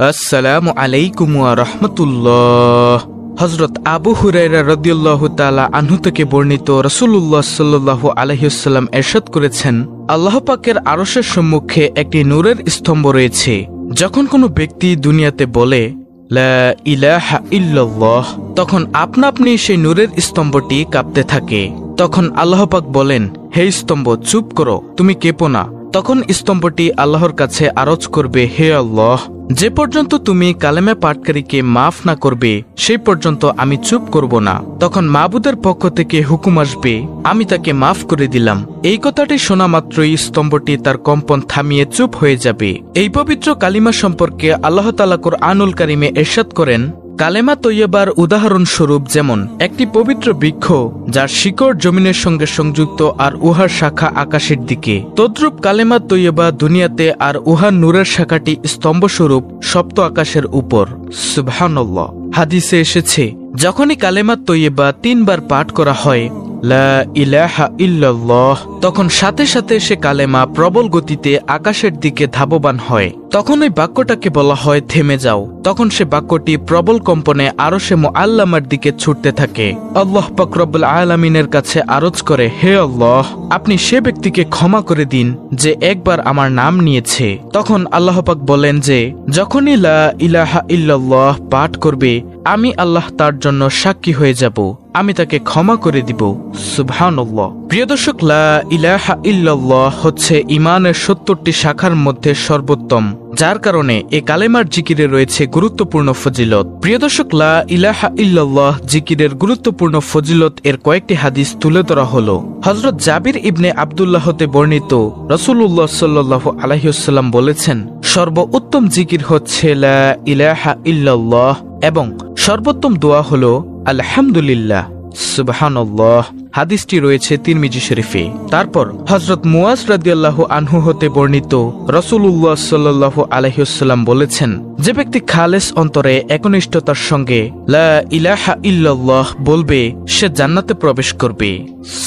আসসালামু আলাইকুম ওয়া রাহমাতুল্লাহ। হযরত আবু হুরায়রা রাদিয়াল্লাহু তাআলা আনহু থেকে বর্ণিত, রাসূলুল্লাহ সাল্লাল্লাহু আলাইহি ওয়াসাল্লাম ইরশাদ করেছেন, আল্লাহ পাকের আরশের সম্মুখে একটি নূরের স্তম্ভ রয়েছে। যখন কোনো ব্যক্তি দুনিয়াতে বলে লা ইলাহা ইল্লাল্লাহ, তখন আপনা আপনি সেই নূরের স্তম্ভটি কাঁপতে থাকে। তখন আল্লাহ পাক বলেন, হে স্তম্ভ, চুপ করো, তুমি কেঁপো না। তখন স্তম্ভটি আল্লাহর কাছে আরজ করবে, হে আল্লাহ, যে পর্যন্ত তুমি কালেমা পাঠকারীকে মাফ না করবে সেই পর্যন্ত আমি চুপ করব না। তখন মাবুদের পক্ষ থেকে হুকুম আসবে, আমি তাকে মাফ করে দিলাম। এই কথাটি শোনা মাত্রই স্তম্ভটি তার কম্পন থামিয়ে চুপ হয়ে যাবে। এই পবিত্র কালিমা সম্পর্কে আল্লাহ তাআলা কুরআনুল কারীমে ইরশাদ করেন, কালেমা তৈয়বার উদাহরণস্বরূপ যেমন একটি পবিত্র বৃক্ষ যার শিকড় জমিনের সঙ্গে সংযুক্ত আর উহার শাখা আকাশের দিকে, তদ্রূপ কালেমা তৈয়বা দুনিয়াতে আর উহার নূরের শাখাটি স্তম্ভস্বরূপ সপ্ত আকাশের উপর। সুবহানাল্লাহ। হাদিসে এসেছে, যখনই কালেমা তৈয়বা 3 বার পাঠ করা হয়, লা ইলাহা ইল্লাল্লাহ, তখন সাথে সাথে সে কালেমা প্রবল গতিতে আকাশের দিকে ধাবমান হয়। তখন ওই বাক্যটাকে বলা হয় থেমে যাও। তখন সে বাক্যটি প্রবল কম্পনে আরশে মুআল্লামার দিকে ছুটতে থাকে। আল্লাহ পাক রব্বুল আলামিনের কাছে আরজ করে, হে আল্লাহ, আপনি সে ব্যক্তিকে ক্ষমা করে দিন যে একবার আমার নাম নিয়েছে। তখন আল্লাহ পাক বলেন যে যখনই লা ইলাহা ইল্লাল্লাহ পাঠ করবে, আমি আল্লাহ তার জন্য সাক্ষী হয়ে যাব, আমি তাকে ক্ষমা করে দিব। সুবহানাল্লাহ। প্রিয় দর্শক, লা ইলাহা ইল্লাল্লাহ হচ্ছে ঈমানের 70টি শাখার মধ্যে সর্বোত্তম, যার কারণে এ কালেমার জিকিরে রয়েছে গুরুত্বপূর্ণ ফজিলত। প্রিয় দর্শক, লা ইলাহা ইল্লাল্লাহ জিকিরের গুরুত্বপূর্ণ ফজিলত এর কয়েকটি হাদিস তুলে ধরা হলো। হযরত জাবির ইবনে আব্দুল্লাহ হতে বর্ণিত, রাসূলুল্লাহ সাল্লাল্লাহু আলাইহি ওয়াসাল্লাম বলেছেন, সর্বোত্তম জিকির হচ্ছে লা ইলাহা ইল্লাল্লাহ এবং সর্বোত্তম দোয়া হলো আলহামদুলিল্লাহ। সুবহানাল্লাহ। হাদিসটি রয়েছে তিরমিজি শরীফে। তারপর হযরত মুয়াজ রাদিয়াল্লাহু আনহু হতে বর্ণিত, রাসূলুল্লাহ সাল্লাল্লাহু আলাইহি ওয়াসাল্লাম বলেছেন, যে ব্যক্তি খালেস অন্তরে একনিষ্ঠতার সঙ্গে লা ইলাহা ইল্লাল্লাহ বলবে, সে জান্নাতে প্রবেশ করবে।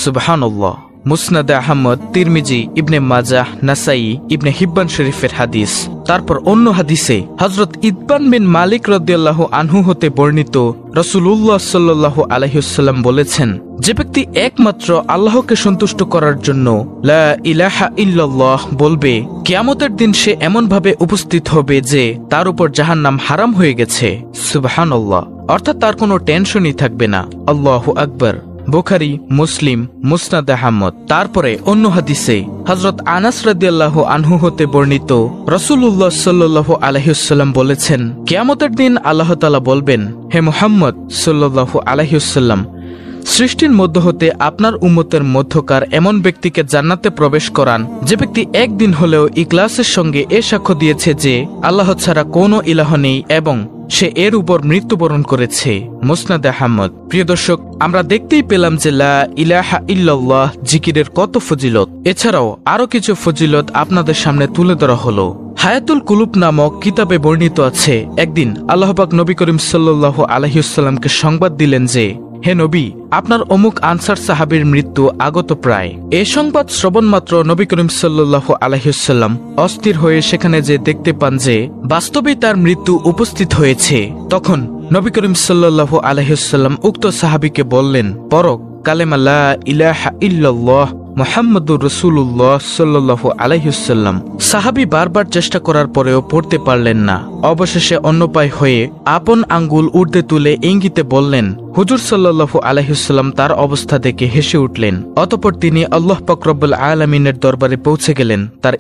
সুবহানাল্লাহ। মুসনাদে আহমদ, তিরমিজি, ইবনে মাজাহ, নাসাই, ইবনে হিব্বান শরীফের হাদিস। তারপর অন্য হাদিসে হযরত ইতবান বিন মালিক রাদিয়াল্লাহু আনহু হতে বর্ণিত, রাসূলুল্লাহ সাল্লাল্লাহু আলাইহি ওয়াসাল্লাম বলেছেন, যে ব্যক্তি একমাত্র আল্লাহকে সন্তুষ্ট করার জন্য লা ইলাহা ইল্লাল্লাহ বলবে, কিয়ামতের দিন সে এমন ভাবে উপস্থিত হবে যে তার উপর জাহান্নাম হারাম হয়ে গেছে। সুবহানাল্লাহ। অর্থাৎ তার কোনো টেনশনই থাকবে না। আল্লাহু আকবার। বুখারী, মুসলিম, মুসনাদ আহমদ। তারপরে অন্য হাদিসে হযরত আনাস রাদিয়াল্লাহু আনহু হতে বর্ণিত, রাসূলুল্লাহ সাল্লাল্লাহু আলাইহি ওয়াসাল্লাম বলেছেন, কিয়ামতের দিন আল্লাহ তাআলা বলবেন, হে মুহাম্মদ সাল্লাল্লাহু আলাইহি ওয়াসাল্লাম, সৃষ্টির মধ্য হতে আপনার উম্মতের মধ্যকার এমন ব্যক্তিকে জান্নাতে প্রবেশ করান যে ব্যক্তি একদিন হলেও ইখলাসের সঙ্গে এ সাক্ষ্য দিয়েছে যে আল্লাহ ছাড়া কোনো ইলাহ নেই এবং সে এর উপর মৃত্যুবরণ করেছে। মুসনাদ আহমদ। প্রিয় দর্শক, আমরা দেখতেই পেলাম যে লা ইলাহা ইল্লাল্লাহ জিকিরের কত ফজিলত। এছাড়াও আরো কিছু ফজিলত আপনাদের সামনে তুলে ধরা হলো। হায়াতুল কুলুব নামক কিতাবে বর্ণিত আছে, একদিন আল্লাহ পাক নবী করিম সাল্লাল্লাহু আলাইহি ওয়াসাল্লামকে সংবাদ দিলেন যে, হে নবী, আপনার অমুক আনসার সাহাবীর মৃত্যু আগত প্রায়। এ সংবাদ শ্রবণ মাত্র নবী করিম সাল্লাল্লাহু আলাইহি ওয়াসাল্লাম অস্থির হয়ে সেখানে যে দেখতে পান যে বাস্তবেই তার মৃত্যু উপস্থিত হয়েছে। তখন নবী করিম সাল্লাল্লাহু আলাইহি ওয়াসাল্লাম উক্ত সাহাবীকে বললেন, পড়ো কালেমা লা ইলাহা ইল্লাল্লাহ মুহাম্মাদুর রাসূলুল্লাহ সাল্লাল্লাহু আলাইহি ওয়াসাল্লাম। সাহাবী বারবার চেষ্টা করার পরেও পড়তে পারলেন না। অবশেষে অন্যপায় হয়ে আপন আঙ্গুল ঊর্ধ্বে তুলে ইঙ্গিতে বললেন, হুজুর সাল্লাল্লাহু আলাইহি ওয়াসাল্লাম তার অবস্থা দেখে হেসে উঠলেন। অতঃপর তিনি আল্লাহ পাক রব্বুল আলামিনের দরবারে পৌঁছে গেলেন তার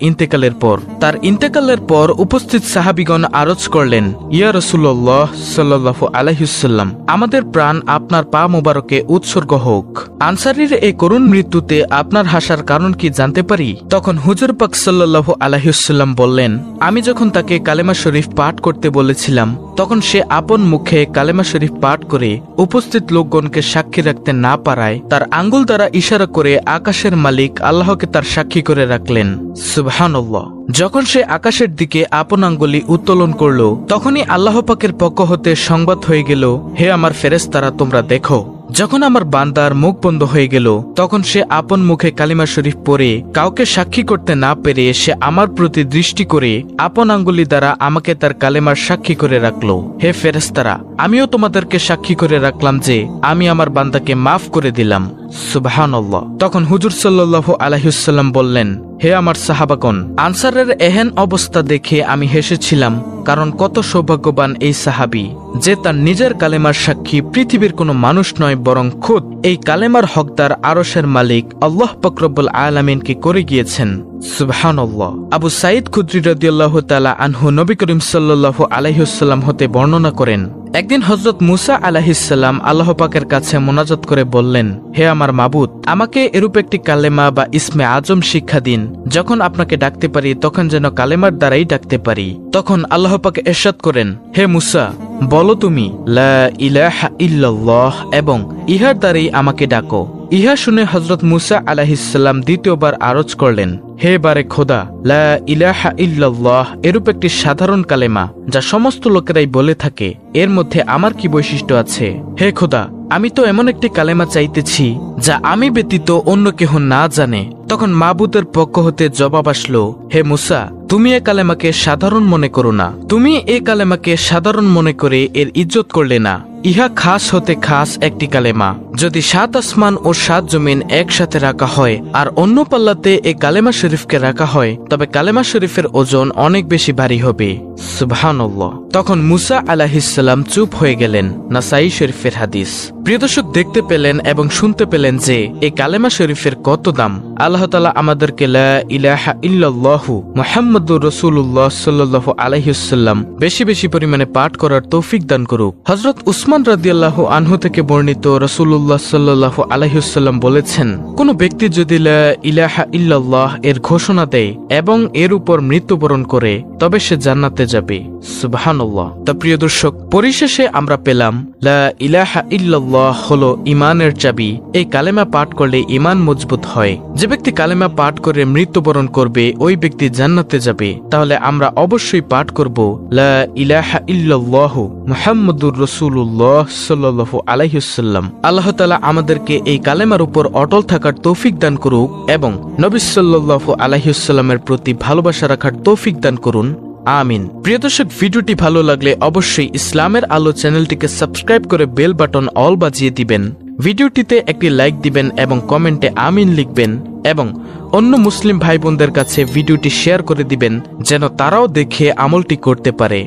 ইন্তেকালের পর উপস্থিত সাহাবীগণ আরজ করলেন, ইয়া রাসূলুল্লাহ সাল্লাল্লাহু আলাইহি ওয়াসাল্লাম, আমাদের প্রাণ আপনার পা মোবারকে উৎসর্গ হোক। আনসারীর এই করুণ মৃত্যুতে আপনার হাসার কারণ কি জানতে পারি? তখন হুজুর পাক সাল্লাল্লাহু আলাইহি ওয়াসাল্লাম বললেন, আমি যখন তাকে কালেমা শরীফ পাঠ করতে বলেছিলাম তখন সে আপন মুখে কালেমা শরীফ পাঠ করে উপস্থিত লোকগণকে সাক্ষী রাখতে না পারায় তার আঙ্গুল দ্বারা ইশারা করে আকাশের মালিক আল্লাহকে তার সাক্ষী করে রাখলেন। সুবহানাল্লাহ। যখন সে আকাশের দিকে আপন আঙ্গুলি উত্তোলন করল, তখনই আল্লাহ পাকের পক্ষ হতে সংবাদ হয়ে গেল, হে আমার ফেরেশতারা, তোমরা দেখো, যখন আমার বান্দার মুখ বন্ধ হয়ে গেল তখন সে আপন মুখে কালিমা শরীফ পড়ে কাউকে সাক্ষী করতে না পেরে সে আমার প্রতি দৃষ্টি করে আপন আঙ্গুলি দ্বারা আমাকে তার কালেমার সাক্ষী করে রাখলো। হে ফেরেশতারা, আমিও তোমাদেরকে সাক্ষী করে রাখলাম যে আমি আমার বান্দাকে মাফ করে দিলাম। সুবহানাল্লাহ। তখন হুজুর সাল্লাল্লাহু আলাইহি ওয়াসাল্লাম বললেন, হে আমার সাহাবাগণ, আনসারের এহেন অবস্থা দেখে আমি হেসেছিলাম, কারণ কত সৌভাগ্যবান এই সাহাবী যে তার নিজের কালেমার সাক্ষী পৃথিবীর কোনো মানুষ নয় বরং খুদ এই কালেমার হকদার আরশের মালিক আল্লাহ পাক রব্বুল আলামিনকে করে গিয়েছেন। সুবহানাল্লাহ। আবু সাঈদ খুদরি রাদিয়াল্লাহু তাআলা আনহু নবী করিম সাল্লাল্লাহু আলাইহি ওয়াসাল্লাম হতে বর্ণনা করেন, একদিন হযরত মুসা আলাইহিস সালাম আল্লাহ পাকের কাছে মোনাজাত করে বললেন, হে আমার মাবুদ, আমাকে এরূপ একটি কালেমা বা ইসমে আজম শিক্ষা দিন, যখন আপনাকে ডাকতে পারি তখন যেন কালেমার দ্বারাই ডাকতে পারি। তখন আল্লাহ পাক ইরশাদ করেন, হে মুসা, বলো তুমি লা ইলাহা ইল্লাল্লাহ এবং ইহার দ্বারাই আমাকে ডাকো। ইহা শুনে হযরত মুসা আলাইহিস সালাম দ্বিতীয়বার আরজ করলেন, হে বারে খোদা, লা ইলাহা ইল্লাল্লাহ এরূপ একটি সাধারণ কালেমা যা সমস্ত লোকেরাই বলে থাকে, এর মধ্যে আমার কি বৈশিষ্ট্য আছে? হে খোদা, আমি তো এমন একটি কালেমা চাইতেছি যা আমি ব্যতীত অন্য কেহ না জানে। তখন মাবুদের পক্ষ হতে জবাব আসলো, হে মুসা, তুমি এ কালেমাকে সাধারণ মনে করো না। তুমি এ কালেমাকে সাধারণ মনে করে এর ইজ্জত করলে না। ইহা খাস হতে খাস একটি কালেমা। যদি ৭ আসমান ও ৭ জমিন একসাথে রাখা হয় আর অন্য পাল্লাতে এ কালেমা শরীফকে রাখা হয় তবে কালেমা শরীফের ওজন অনেক বেশি ভারী হবে। সুবহানাল্লাহ। তখন মুসা আলাইহিস সালাম চুপ হয়ে গেলেন। নাসাই শরীফের হাদিস। প্রিয় দর্শক, দেখতে পেলেন এবং শুনতে পেলেন যে এই কালেমা শরীফের কত দাম। আল্লাহ তাআলা আমাদেরকে লা ইলাহা ইল্লাল্লাহু মুহাম্মাদুর রাসূলুল্লাহ সাল্লাল্লাহু আলাইহি ওয়াসাল্লাম বেশি বেশি পরিমাণে পাঠ করার তৌফিক দান করুক। হযরত উসমান রাদিয়াল্লাহু আনহু থেকে বর্ণিত রাসূলুল্লাহ সাল্লাল্লাহু আলাইহি ওয়াসাল্লাম বলেছেন, কোন ব্যক্তি যদি লা ইলাহা ইল্লাল্লাহ এর ঘোষণা দেয় এবং এর উপর মৃত্যুবরণ করে তবে সে জান্নাতে যাবে। সুবহানাল্লাহ। তা প্রিয় দর্শক, পরিশেষে আমরা পেলাম লা ইলাহা ইল্লাল্লাহ হলো ঈমানের চাবি। এই কালেমা পাঠ করলে ঈমান মজবুত হয়। যে ব্যক্তি কালেমা পাঠ করে মৃত্যুবরণ করবে ওই ব্যক্তি জান্নাতে যাবে। তাহলে আমরা অবশ্যই পাঠ করব লা ইলাহা ইল্লাল্লাহু মুহাম্মাদুর রাসূলুল্লাহ সাল্লাল্লাহু আলাইহি ওয়াসাল্লাম। আল্লাহ তাআলা আমাদেরকে এই কালেমার উপর অটল থাকার তৌফিক দান করুক এবং নবী সাল্লাল্লাহু আলাইহি ওয়াসাল্লামের প্রতি ভালোবাসা রাখার তৌফিক দান করুন। আমিন। প্রিয় দর্শক, ভিডিওটি ভালো লাগলে অবশ্যই ইসলামের আলো চ্যানেলটিকে সাবস্ক্রাইব করে বেল বাটন অল বাজিয়ে দিবেন। ভিডিওটিতে একটি লাইক দিবেন এবং কমেন্টে আমিন লিখবেন এবং অন্য মুসলিম ভাই বোনদের কাছে ভিডিওটি শেয়ার করে দিবেন যেন তারাও দেখে আমলটি করতে পারে।